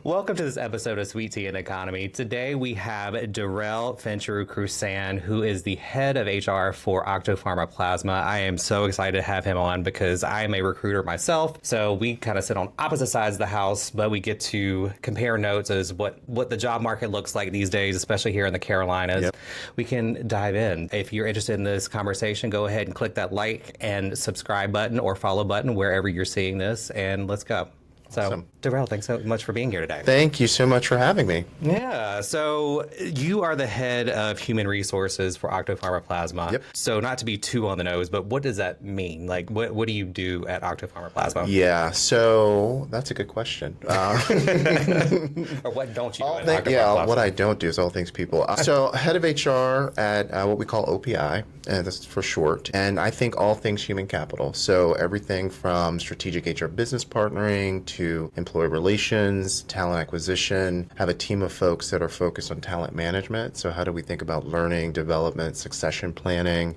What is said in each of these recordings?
Welcome to this episode of Sweet Tea and Economy. Today we have Darrell Fincher-Crusan, who is the head of HR for Octapharma Plasma. I am so excited to have him on because I am a recruiter myself. So we kind of sit on opposite sides of the house, but we get to compare notes as what the job market looks like these days, especially here in the Carolinas. Yep. We can dive in. If you're interested in this conversation, go ahead and click that like and subscribe button or follow button wherever you're seeing this, and let's go. So, awesome. Darrell, thanks so much for being here today. Thank you so much for having me. Yeah. So you are the head of human resources for Octapharma Plasma. Yep. So not to be too on the nose, but what does that mean? Like, what do you do at Octapharma Plasma? Yeah. So that's a good question. Or what don't you do at Octapharma Plasma? What I don't do is all things people. So head of HR at what we call OPI, and that's for short. And I think all things human capital. So everything from strategic HR business partnering to employee relations, talent acquisition, have a team of folks that are focused on talent management. So how do we think about learning, development, succession planning?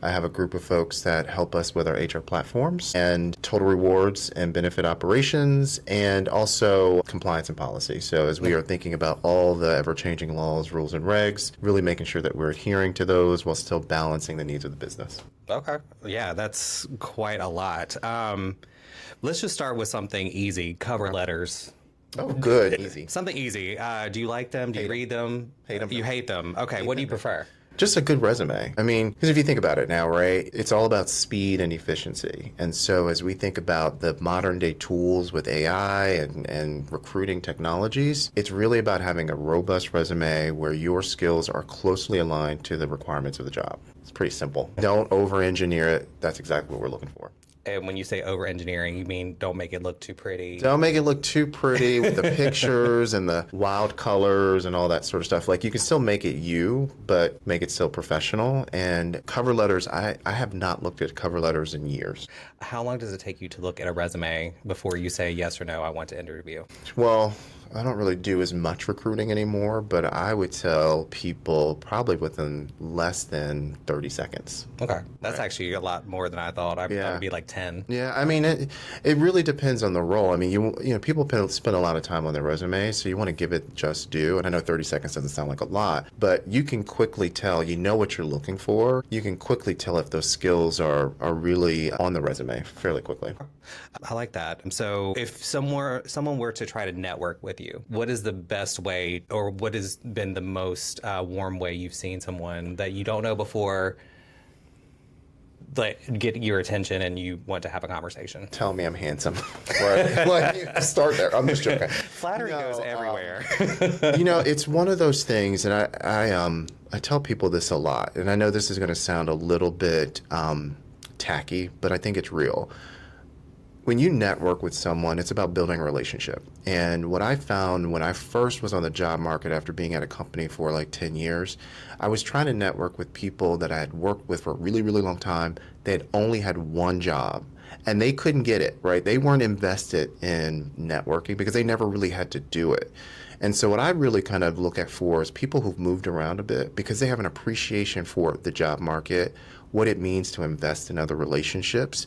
I have a group of folks that help us with our HR platforms and total rewards and benefit operations, and also compliance and policy. So as we are thinking about all the ever-changing laws, rules, and regs, really making sure that we're adhering to those while still balancing the needs of the business. Okay. Yeah, that's quite a lot. Let's just start with something easy, cover letters. Oh, good. Easy. Something easy. Do you like them? Do you read them? Hate them. You hate them. Okay. What do you prefer? Just a good resume. I mean, because if you think about it now, right, it's all about speed and efficiency. And so as we think about the modern day tools with AI and recruiting technologies, it's really about having a robust resume where your skills are closely aligned to the requirements of the job. It's pretty simple. Don't over-engineer it. That's exactly what we're looking for. And when you say over-engineering, you mean don't make it look too pretty? Don't make it look too pretty with the pictures and the wild colors and all that sort of stuff. Like, you can still make it you, but make it still professional. And cover letters, I have not looked at cover letters in years. How long does it take you to look at a resume before you say yes or no, I want to interview? Well, I don't really do as much recruiting anymore, but I would tell people probably within less than 30 seconds. Okay. That's actually a lot more than I thought. I would be like 10. Yeah, I mean, it really depends on the role. I mean, you know, people spend a lot of time on their resume, so you want to give it just due. And I know 30 seconds doesn't sound like a lot, but you can quickly tell, you know what you're looking for. You can quickly tell if those skills are really on the resume fairly quickly. I like that. And so if someone were to try to network with you, what is the best way, or what has been the most warm way you've seen someone that you don't know before get your attention and you want to have a conversation? Tell me I'm handsome. Like, start there. I'm just joking. Flattery goes everywhere. You know, it's one of those things, and I tell people this a lot, and I know this is going to sound a little bit tacky, but I think it's real. When you network with someone, it's about building a relationship. And what I found when I first was on the job market after being at a company for like 10 years, I was trying to network with people that I had worked with for a really, really long time. They had only had one job, and they couldn't get it, right? They weren't invested in networking because they never really had to do it. And so what I really kind of look at for is people who've moved around a bit because they have an appreciation for the job market, what it means to invest in other relationships,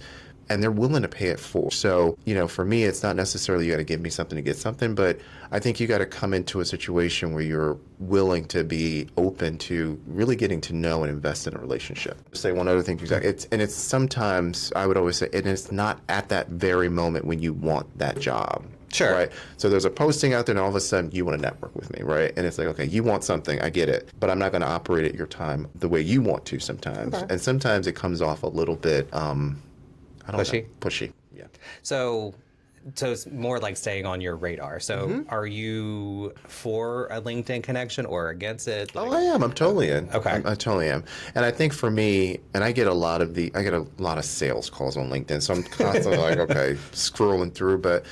and they're willing to pay it forward. So, you know, for me, it's not necessarily you got to give me something to get something, but I think you got to come into a situation where you're willing to be open to really getting to know and invest in a relationship. Say one other thing, it's sometimes, I would always say, and it's not at that very moment when you want that job. Sure. Right. So there's a posting out there, and all of a sudden you want to network with me, right? And it's like, okay, you want something, I get it, but I'm not going to operate at your time the way you want to sometimes. Okay. And sometimes it comes off a little bit, pushy. Yeah. So it's more like staying on your radar. So are you for a LinkedIn connection or against it? I am. I'm totally in. Okay. I totally am. And I think for me, and I get a lot of sales calls on LinkedIn. So I'm constantly like, okay, scrolling through. But,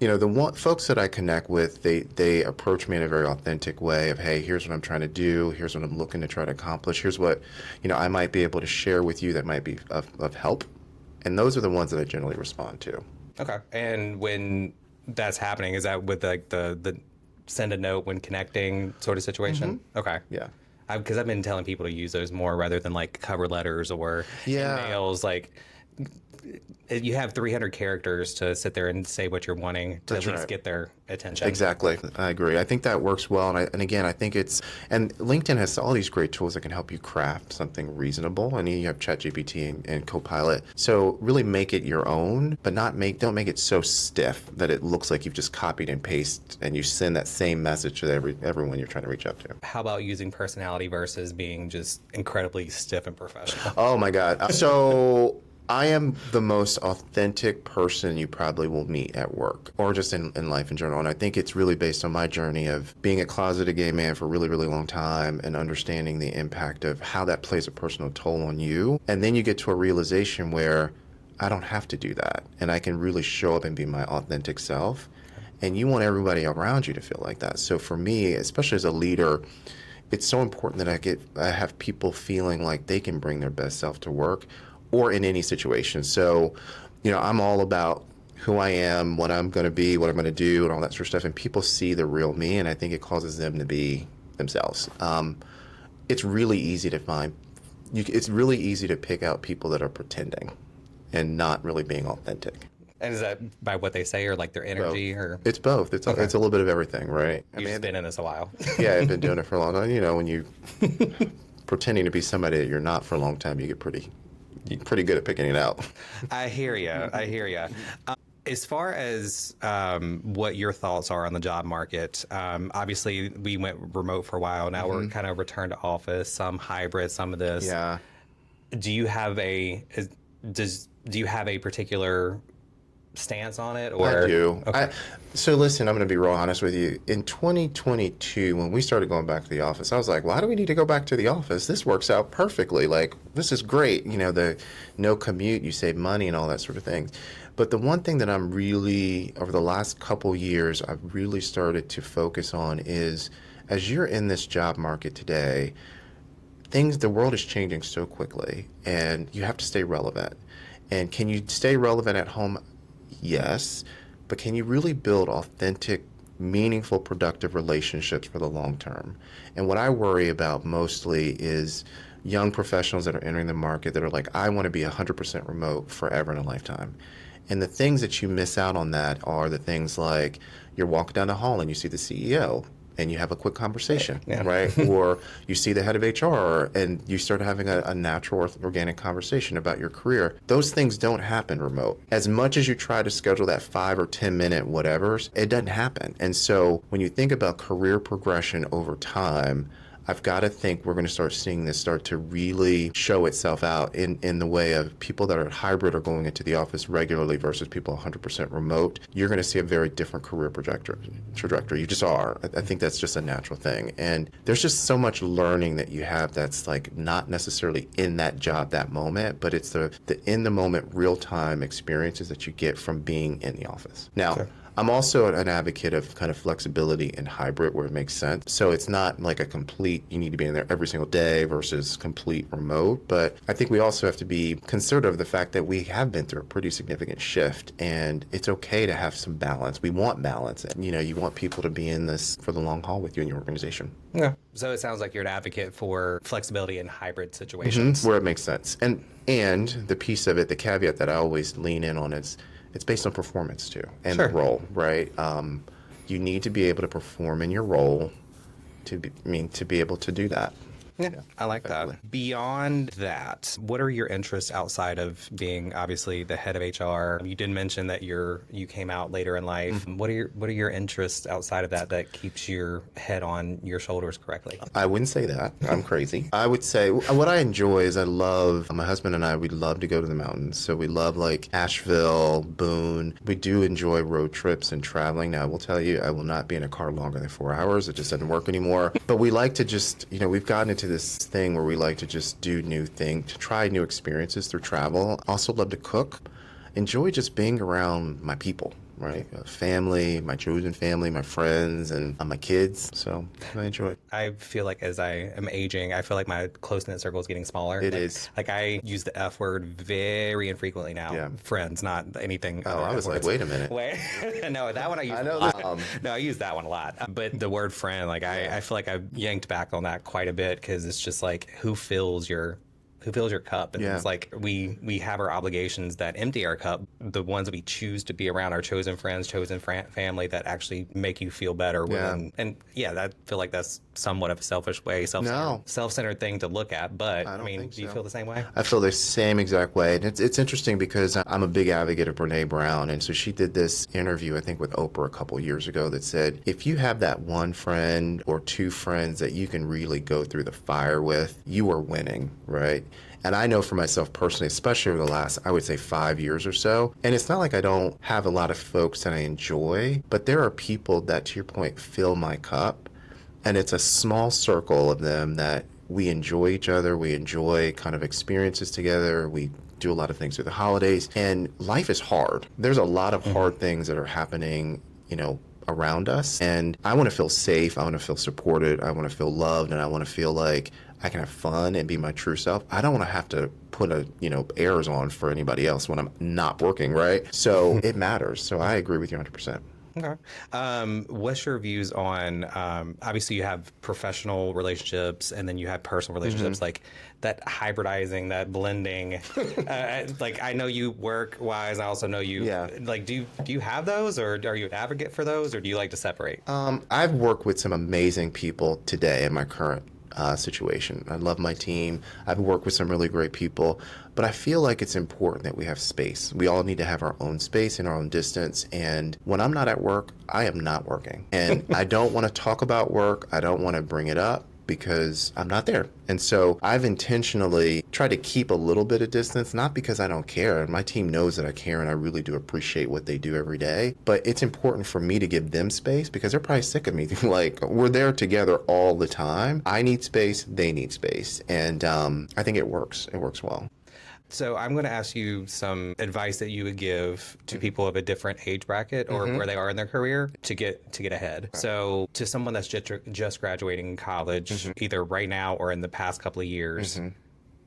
you know, the folks that I connect with, they approach me in a very authentic way of, hey, here's what I'm trying to do. Here's what I'm looking to try to accomplish. Here's what, you know, I might be able to share with you that might be of help. And those are the ones that I generally respond to. Okay. And when that's happening, is that with like the send a note when connecting sort of situation? Okay. Yeah. Because I've been telling people to use those more rather than like cover letters or Yeah. emails. Like you have 300 characters to sit there and say what you're wanting to That's at least right. get their attention. Exactly. I agree. I think that works well. And again, I think and LinkedIn has all these great tools that can help you craft something reasonable. And you have ChatGPT and Copilot. So really make it your own, but don't make it so stiff that it looks like you've just copied and pasted and you send that same message to everyone you're trying to reach out to. How about using personality versus being just incredibly stiff and professional? Oh my God. So I am the most authentic person you probably will meet at work or just in life in general. And I think it's really based on my journey of being a closeted gay man for a really, really long time and understanding the impact of how that plays a personal toll on you. And then you get to a realization where I don't have to do that. And I can really show up and be my authentic self. And you want everybody around you to feel like that. So for me, especially as a leader, it's so important that I have people feeling like they can bring their best self to work or in any situation. So, I'm all about who I am, what I'm going to be, what I'm going to do, and all that sort of stuff. And people see the real me, and I think it causes them to be themselves. It's really easy to it's really easy to pick out people that are pretending and not really being authentic. And is that by what they say or like their energy? Or It's both. It's a little bit of everything, right? you've been in this a while. Yeah, I've been doing it for a long time. When you pretending to be somebody that you're not for a long time, you get pretty good at picking it out. I hear you. As far as what your thoughts are on the job market, obviously we went remote for a while. Now we're kind of returned to office, some hybrid, some of this. Yeah. Do you have a particular stance on it? Or I do. Okay. So listen, I'm going to be real honest with you. In 2022, when we started going back to the office, I was like, why do we need to go back to the office? This works out perfectly. Like, this is great. The no commute, you save money and all that sort of thing. But the one thing that I'm really, over the last couple years, I've really started to focus on is, as you're in this job market today, the world is changing so quickly, and you have to stay relevant. And can you stay relevant at home? Yes. But can you really build authentic, meaningful, productive relationships for the long term? And what I worry about mostly is young professionals that are entering the market that are like, I want to be 100% remote forever in a lifetime. And the things that you miss out on that are the things like you're walking down the hall and you see the CEO and you have a quick conversation, right? Or you see the head of HR and you start having a natural, organic conversation about your career. Those things don't happen remote. As much as you try to schedule that 5 or 10 minute whatevers, it doesn't happen. And so when you think about career progression over time, I've got to think we're going to start seeing this start to really show itself out in the way of people that are hybrid or going into the office regularly versus people 100% remote. You're going to see a very different career trajectory. You just are. I think that's just a natural thing. And there's just so much learning that you have that's like not necessarily in that job that moment, but it's the in the moment real time experiences that you get from being in the office. Now, sure. I'm also an advocate of kind of flexibility and hybrid where it makes sense. So it's not like a complete, you need to be in there every single day versus complete remote. But I think we also have to be considerate of the fact that we have been through a pretty significant shift, and it's okay to have some balance. We want balance. And, you want people to be in this for the long haul with you in your organization. Yeah. So it sounds like you're an advocate for flexibility in hybrid situations. Where it makes sense. And the piece of it, the caveat that I always lean in on is, it's based on performance too, and sure. the role, right? You need to be able to perform in your role to be able to do that. Yeah, I like that. Beyond that, what are your interests outside of being obviously the head of HR? You did mention that you came out later in life. Mm-hmm. What are your interests outside of that keeps your head on your shoulders correctly? I wouldn't say that. I'm crazy. I would say what I enjoy is my husband and I, we love to go to the mountains. So we love like Asheville, Boone. We do enjoy road trips and traveling. Now, I will tell you, I will not be in a car longer than 4 hours. It just doesn't work anymore. But we like to just, we've gotten into this thing where we like to just do new things, to try new experiences through travel. Also love to cook. Enjoy just being around my people. right? Family, my chosen family, my friends, and my kids. So I enjoy it. I feel like as I am aging, I feel like my close-knit circle is getting smaller. It is. Like I use the F word very infrequently now. Yeah. Friends, not anything. Oh, other I F was like, words. wait a minute. Wait. No, that one I use I a know lot. No, I use that one a lot. But the word friend, like I feel like I've yanked back on that quite a bit because it's just like who fills your cup, and Yeah. it's like we have our obligations that empty our cup. The ones that we choose to be around, our chosen friends, chosen family that actually make you feel better. Yeah. And yeah, I feel like that's somewhat of a selfish way, No. self-centered thing to look at. But I don't mean, think do you so. feel the same way? I feel the same exact way. And it's interesting because I'm a big advocate of Brene Brown. And so she did this interview, I think, with Oprah a couple years ago that said, if you have that one friend or two friends that you can really go through the fire with, you are winning, right? And I know for myself personally, especially over the last, I would say 5 years or so, and it's not like I don't have a lot of folks that I enjoy, but there are people that, to your point, fill my cup. And it's a small circle of them that we enjoy each other. We enjoy kind of experiences together. We do a lot of things through the holidays. And life is hard. There's a lot of hard things that are happening, around us. And I want to feel safe. I want to feel supported. I want to feel loved. And I want to feel like I can have fun and be my true self. I don't want to have to put airs on for anybody else when I'm not working, right? So it matters. So I agree with you 100%. Okay. What's your views on, obviously you have professional relationships and then you have personal relationships, like that hybridizing, that blending. Like I know you work wise. I also know you, like, do you have those, or are you an advocate for those, or do you like to separate? I've worked with some amazing people today in my current situation. I love my team. I've worked with some really great people, but I feel like it's important that we have space. We all need to have our own space and our own distance. And when I'm not at work, I am not working. And I don't want to talk about work. I don't want to bring it up because I'm not there. And so I've intentionally tried to keep a little bit of distance, not because I don't care. And my team knows that I care and I really do appreciate what they do every day. But it's important for me to give them space because they're probably sick of me. Like, we're there together all the time. I need space. They need space. And I think it works. It works well. So I'm going to ask you some advice that you would give to people of a different age bracket or where they are in their career to get ahead. So to someone that's just graduating college, either right now or in the past couple of years,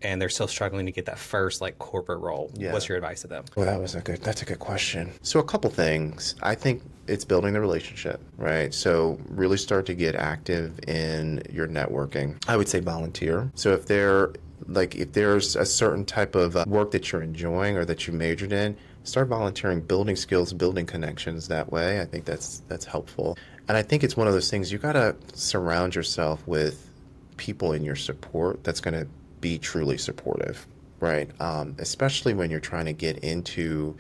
and they're still struggling to get that first like corporate role, what's your advice to them? Well, that's a good question. So a couple things. I think it's building the relationship, right? So really start to get active in your networking. I would say volunteer. So if there's a certain type of work that you're enjoying or that you majored in, start volunteering, building skills, building connections that way. I think that's helpful. And I think it's one of those things, you got to surround yourself with people in your support that's going to be truly supportive, right? Especially when you're trying to get into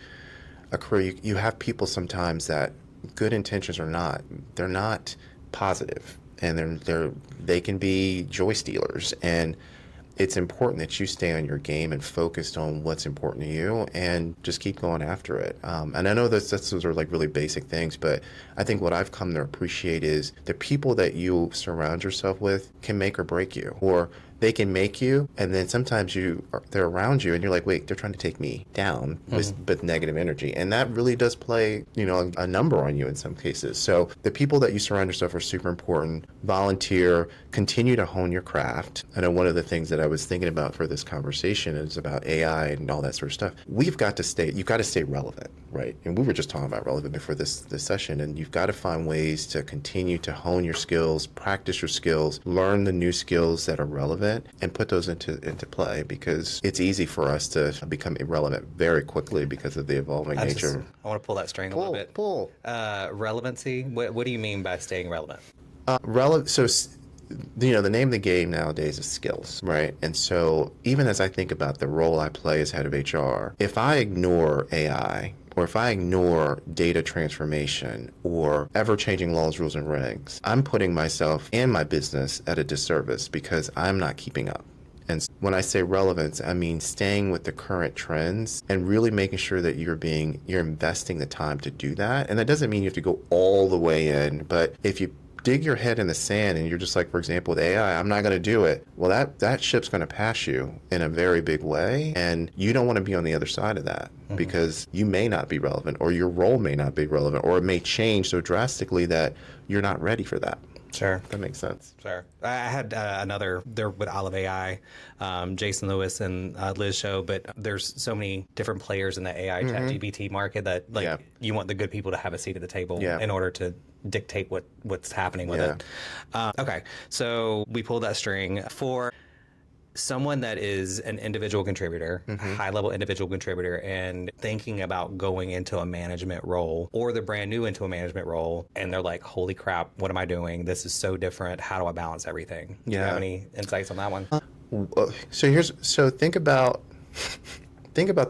a career. You have people sometimes that good intentions or not, they're not positive, and they can be joy stealers. And it's important that you stay on your game and focused on what's important to you and just keep going after it. And I know those are like really basic things, but I think what I've come to appreciate is the people that you surround yourself with can make or break you, or they can make you, and then sometimes they're around you and you're like, wait, they're trying to take me down with negative energy. And that really does play, a number on you in some cases. So the people that you surround yourself are super important. Volunteer, continue to hone your craft. I know one of the things that I was thinking about for this conversation is about AI and all that sort of stuff. You've got to stay relevant, right? And we were just talking about relevant before this session, and you've got to find ways to continue to hone your skills, practice your skills, learn the new skills that are relevant, and put those into play, because it's easy for us to become irrelevant very quickly because of the evolving nature. I want to pull that string a little bit. Relevancy. What do you mean by staying relevant? So, the name of the game nowadays is skills, right? And so even as I think about the role I play as head of HR, if I ignore AI, or if I ignore data transformation or ever-changing laws, rules, and regs, I'm putting myself and my business at a disservice because I'm not keeping up. And when I say relevance, I mean staying with the current trends and really making sure that you're investing the time to do that. And that doesn't mean you have to go all the way in, but if you dig your head in the sand and you're just like, for example, with AI, I'm not going to do it. Well, that ship's going to pass you in a very big way, and you don't want to be on the other side of that. because you may not be relevant, or your role may not be relevant, or it may change so drastically that you're not ready for that. Sure. That makes sense. Sure. I had another there with Olive AI, Jason Lewis and Liz show, but there's so many different players in the AI ChatGPT market that you want the good people to have a seat at the table in order to dictate what's happening with it. Okay. So we pulled that string for someone that is an individual contributor, high-level individual contributor, and thinking about going into a management role, or they're brand new into a management role, and they're like, holy crap, what am I doing? This is so different. How do I balance everything? Do you have any insights on that one? So think about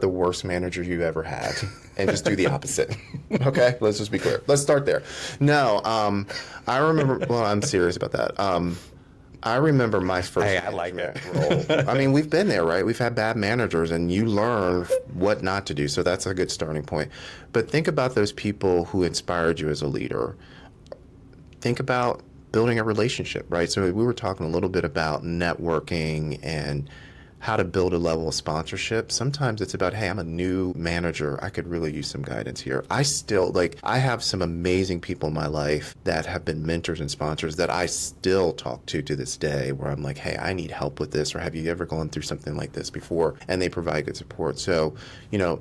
the worst manager you ever had and just do the opposite. Okay? Let's just be clear. Let's start there. No, I remember, well, I'm serious about that. I remember my first role. I mean, we've been there, right? We've had bad managers, and you learn what not to do. So that's a good starting point. But think about those people who inspired you as a leader. Think about building a relationship, right? So we were talking a little bit about networking and how to build a level of sponsorship. Sometimes it's about, hey, I'm a new manager. I could really use some guidance here. I have some amazing people in my life that have been mentors and sponsors that I still talk to this day, where I'm like, hey, I need help with this, or have you ever gone through something like this before? And they provide good support. So,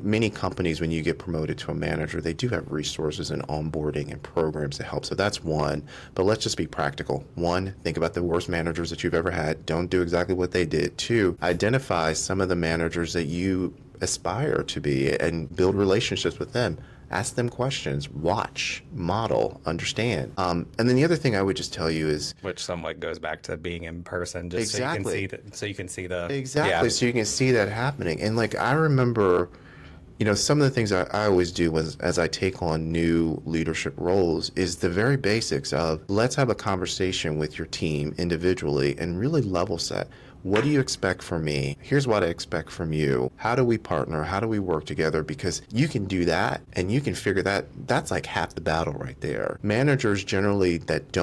many companies, when you get promoted to a manager, they do have resources and onboarding and programs to help. So that's one. But let's just be practical. One, think about the worst managers that you've ever had. Don't do exactly what they did. Two, identify some of the managers that you aspire to be and build relationships with them. Ask them questions, watch, model, understand. And then the other thing I would just tell you is, which somewhat goes back to being in person, just so you can see the so you can see that happening. And I remember, some of the things I always do as I take on new leadership roles is the very basics of, let's have a conversation with your team individually and really level set. What do you expect from me? Here's what I expect from you. How do we partner? How do we work together? Because you can do that, and you can figure that's like half the battle right there. Managers generally that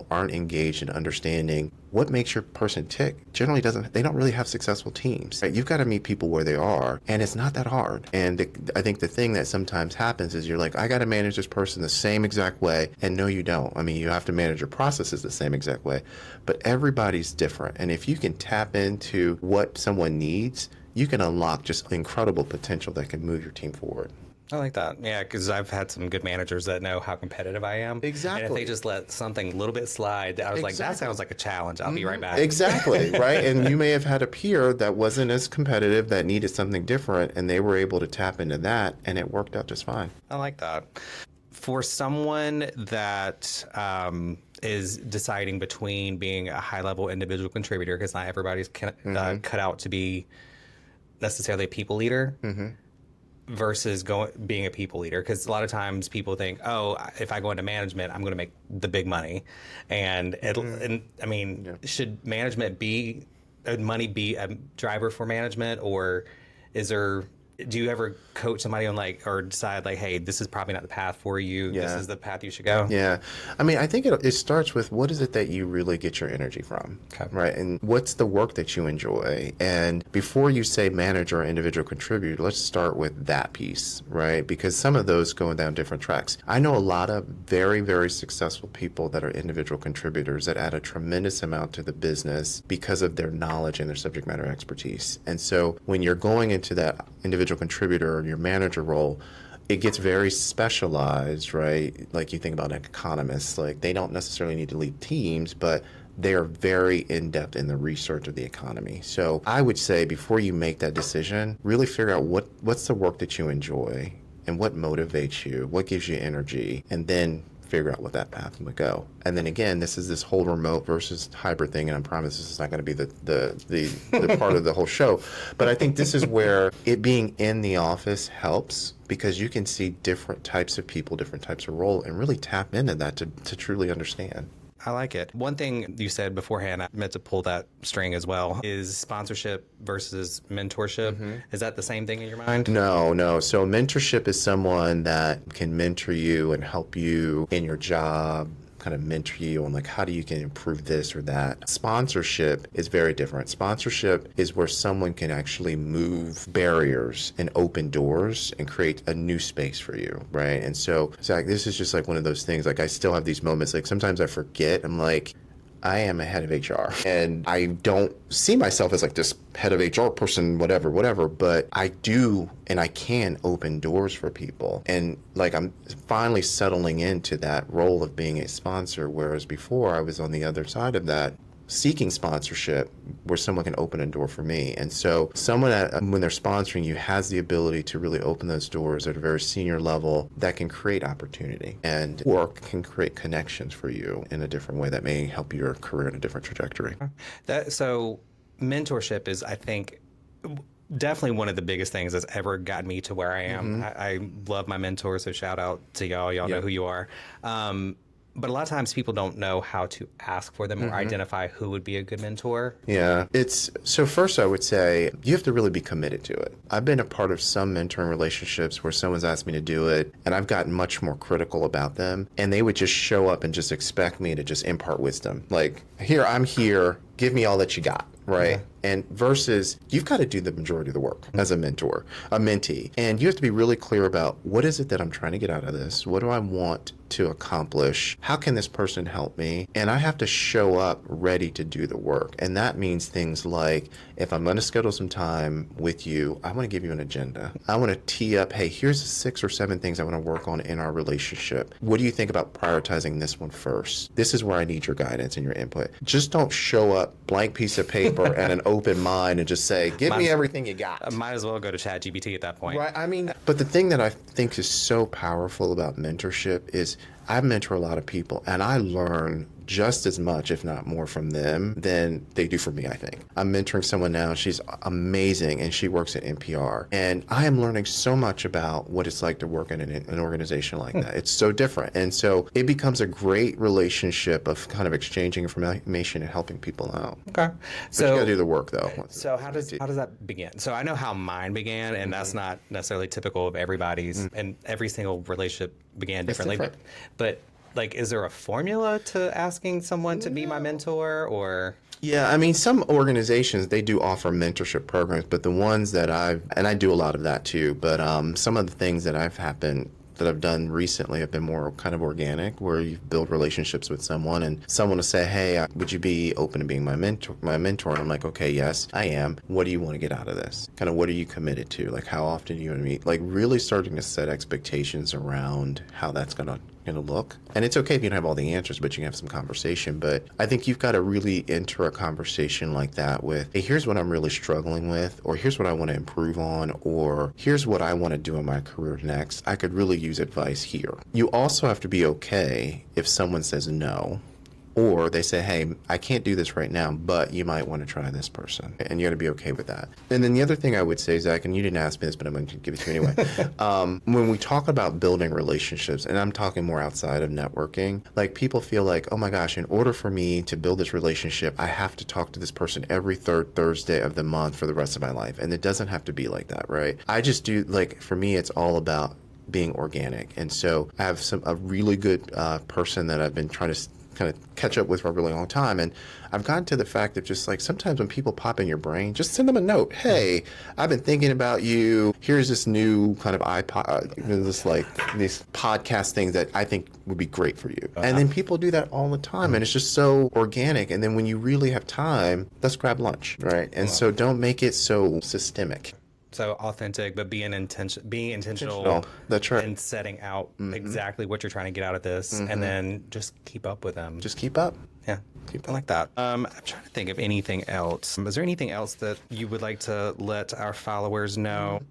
aren't engaged in understanding what makes your person tick generally they don't really have successful teams. Right? You've got to meet people where they are, and it's not that hard. And I think the thing that sometimes happens is you're like, I got to manage this person the same exact way, and no, you don't. I mean, you have to manage your processes the same exact way, but everybody's different. And if you can tap into what someone needs, you can unlock just incredible potential that can move your team forward. I like that. Yeah, because I've had some good managers that know how competitive I am. Exactly. And if they just let something a little bit slide, I was like, that sounds like a challenge. I'll be right back. Exactly, right? And you may have had a peer that wasn't as competitive, that needed something different, and they were able to tap into that, and it worked out just fine. I like that. For someone that is deciding between being a high-level individual contributor, because not everybody's cut out to be necessarily a people leader, versus being a people leader, because a lot of times people think, oh, if I go into management, I'm going to make the big money, and should management be money be a driver for management, or do you ever coach somebody on or decide hey, this is probably not the path for you, this is the path you should go? Yeah. I mean, I think it starts with, what is it that you really get your energy from, right? And what's the work that you enjoy? And before you say manager or individual contributor, let's start with that piece, right? Because some of those go down different tracks. I know a lot of very, very successful people that are individual contributors that add a tremendous amount to the business because of their knowledge and their subject matter expertise. And so when you're going into that individual contributor or your manager role, it gets very specialized, right? Like you think about economists, they don't necessarily need to lead teams, but they are very in-depth in the research of the economy. So I would say, before you make that decision, really figure out what's the work that you enjoy and what motivates you, what gives you energy, and then figure out what that path would go. And then again, this is this whole remote versus hybrid thing, and I promise this is not going to be the part of the whole show. But I think this is where it being in the office helps, because you can see different types of people, different types of role, and really tap into that to truly understand. I like it. One thing you said beforehand, I meant to pull that string as well, is sponsorship versus mentorship. Is that the same thing in your mind? No. So mentorship is someone that can mentor you and help you in your job, kind of mentor you on like how do you can improve this or that. Sponsorship is very different. Sponsorship is where someone can actually move barriers and open doors and create a new space for you, right? And so, Zach, this is just like one of those things. Like I still have these moments. Like sometimes I forget. I'm like, I am a head of HR and I don't see myself as like this head of HR person, whatever, but I do and I can open doors for people. And like I'm finally settling into that role of being a sponsor, whereas before I was on the other side of that, seeking sponsorship where someone can open a door for me. And so someone when they're sponsoring you has the ability to really open those doors at a very senior level that can create opportunity and or can create connections for you in a different way that may help your career in a different trajectory. So mentorship is, I think, definitely one of the biggest things that's ever gotten me to where I am. I love my mentors, so shout out to y'all. Y'all know who you are. But a lot of times people don't know how to ask for them or identify who would be a good mentor. Yeah, so first I would say you have to really be committed to it. I've been a part of some mentoring relationships where someone's asked me to do it and I've gotten much more critical about them and they would just show up and just expect me to just impart wisdom. Like, I'm here, give me all that you got. Right. Yeah. And versus you've got to do the majority of the work as a mentor, a mentee. And you have to be really clear about what is it that I'm trying to get out of this? What do I want to accomplish? How can this person help me? And I have to show up ready to do the work. And that means things like if I'm going to schedule some time with you, I want to give you an agenda. I want to tee up, hey, here's 6 or 7 things I want to work on in our relationship. What do you think about prioritizing this one first? This is where I need your guidance and your input. Just don't show up blank piece of paper and an open mind and just say, give me everything you got. Might as well go to ChatGPT at that point. Right. I mean, but the thing that I think is so powerful about mentorship is I mentor a lot of people and I learn just as much, if not more, from them than they do from me, I think. I'm mentoring someone now. She's amazing, and she works at NPR. And I am learning so much about what it's like to work in an organization like that. It's so different. And so it becomes a great relationship of kind of exchanging information and helping people out. Okay. But you got to do the work, though. So how does that begin? So I know how mine began, and that's not necessarily typical of everybody's, and every single relationship began differently. But like, is there a formula to asking someone to be my mentor or? Yeah, I mean, some organizations, they do offer mentorship programs, but the ones that and I do a lot of that too, but some of the things that I've done recently have been more kind of organic, where you build relationships with someone and someone will say, hey, would you be open to being my mentor? And I'm like, okay, yes, I am. What do you want to get out of this? Kind of what are you committed to? Like, how often do you want to meet? Like, really starting to set expectations around how that's going to look. And it's okay if you don't have all the answers, but you can have some conversation. But I think you've got to really enter a conversation like that with, hey, here's what I'm really struggling with, or here's what I want to improve on, or here's what I want to do in my career next. I could really use advice here. You also have to be okay if someone says no, or they say, hey, I can't do this right now, but you might want to try this person. And you got to be okay with that. And then the other thing I would say, Zach, and you didn't ask me this, but I'm going to give it to you anyway. When we talk about building relationships, and I'm talking more outside of networking, like people feel like, oh my gosh, in order for me to build this relationship, I have to talk to this person every third Thursday of the month for the rest of my life. And it doesn't have to be like that, right? I just do, like, for me, it's all about being organic. And so I have a really good person that I've been trying to kind of catch up with for a really long time. And I've gotten to the fact that just like sometimes when people pop in your brain, just send them a note. Hey, I've been thinking about you. Here's this new kind of iPod, these podcast things that I think would be great for you. And then people do that all the time. And it's just so organic. And then when you really have time, let's grab lunch, right? And so don't make it so systemic. So authentic, but being intentional. That's right. And setting out exactly what you're trying to get out of this, and then just keep up with them. Just keep up. Yeah, I like that. I'm trying to think of anything else. Is there anything else that you would like to let our followers know?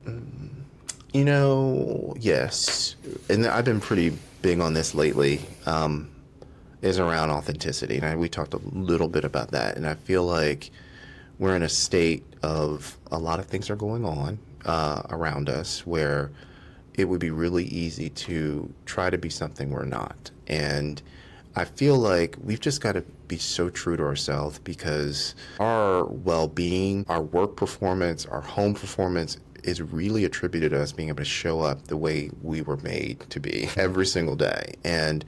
Yes. And I've been pretty big on this lately, is around authenticity. And we talked a little bit about that. And I feel like we're in a state of a lot of things are going on around us where it would be really easy to try to be something we're not. And I feel like we've just got to be so true to ourselves because our well-being, our work performance, our home performance is really attributed to us being able to show up the way we were made to be every single day. And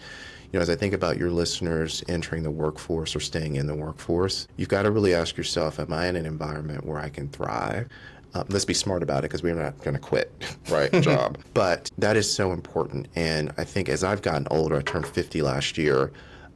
as I think about your listeners entering the workforce or staying in the workforce, you've got to really ask yourself, am I in an environment where I can thrive? Let's be smart about it, because we're not going to quit, right, job. But that is so important. And I think as I've gotten older, I turned 50 last year,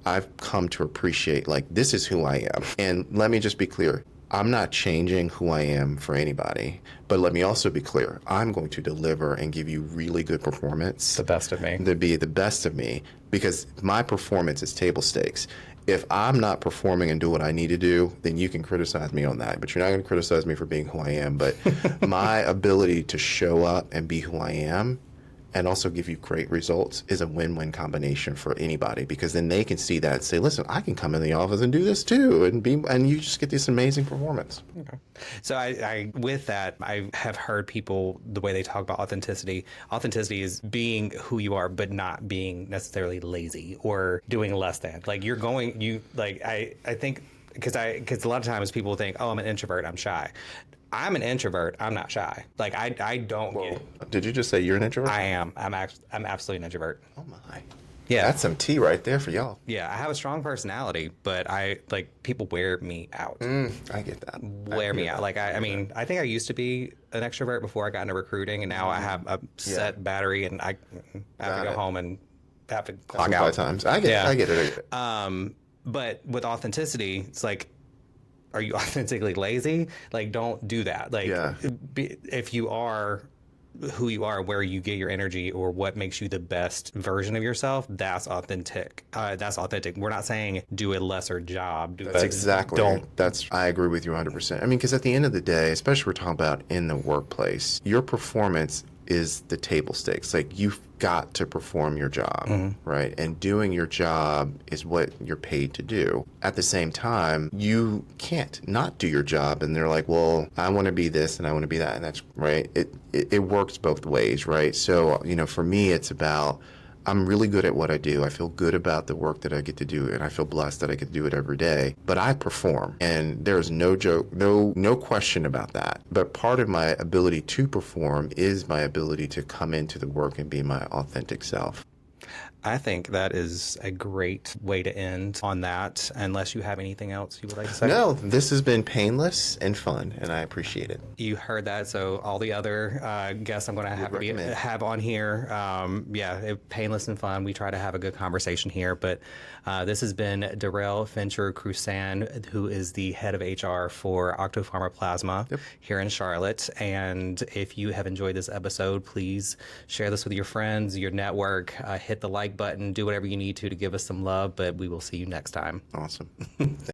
I've come to appreciate, like, this is who I am. And let me just be clear. I'm not changing who I am for anybody, but let me also be clear. I'm going to deliver and give you really good performance. The best of me. To be the best of me, because my performance is table stakes. If I'm not performing and do what I need to do, then you can criticize me on that. But you're not going to criticize me for being who I am. But my ability to show up and be who I am and also give you great results is a win-win combination for anybody, because then they can see that and say, listen, I can come in the office and do this too, and you just get this amazing performance. Okay. So I with that, I have heard people, the way they talk about authenticity. Authenticity is being who you are, but not being necessarily lazy or doing less than. Like I think, because a lot of times people think, oh, I'm an introvert, I'm shy. I'm an introvert. I'm not shy. Like I don't get it. Did you just say you're an introvert? I am. I'm absolutely an introvert. Oh my. Yeah. That's some tea right there for y'all. Yeah, I have a strong personality, but people wear me out. I get that. Wear me out. Like I mean, I think I used to be an extrovert before I got into recruiting, and now I have a set battery, and I have to go home and have to clock out. Times. I get it. But with authenticity, it's like, are you authentically lazy? Like, don't do that. Like, if you are who you are, where you get your energy, or what makes you the best version of yourself, that's authentic. That's authentic. We're not saying do a lesser job. That's exactly. I agree with you 100%. I mean, because at the end of the day, especially we're talking about in the workplace, your performance is the table stakes. Like, you've got to perform your job, right? And doing your job is what you're paid to do. At the same time, you can't not do your job. And they're like, well, I want to be this and I want to be that. And that's right. It works both ways, right? So, for me, it's about, I'm really good at what I do. I feel good about the work that I get to do, and I feel blessed that I get to do it every day. But I perform, and there's no question about that. But part of my ability to perform is my ability to come into the work and be my authentic self. I think that is a great way to end on that, unless you have anything else you would like to say. No, this has been painless and fun, and I appreciate it. You heard that, so all the other guests I'm going to have on here, painless and fun. We try to have a good conversation here, but this has been Darrell Fincher-Crusan, who is the head of HR for Octapharma Plasma here in Charlotte. And if you have enjoyed this episode, please share this with your friends, your network, hit the like button, do whatever you need to give us some love, but we will see you next time. Awesome.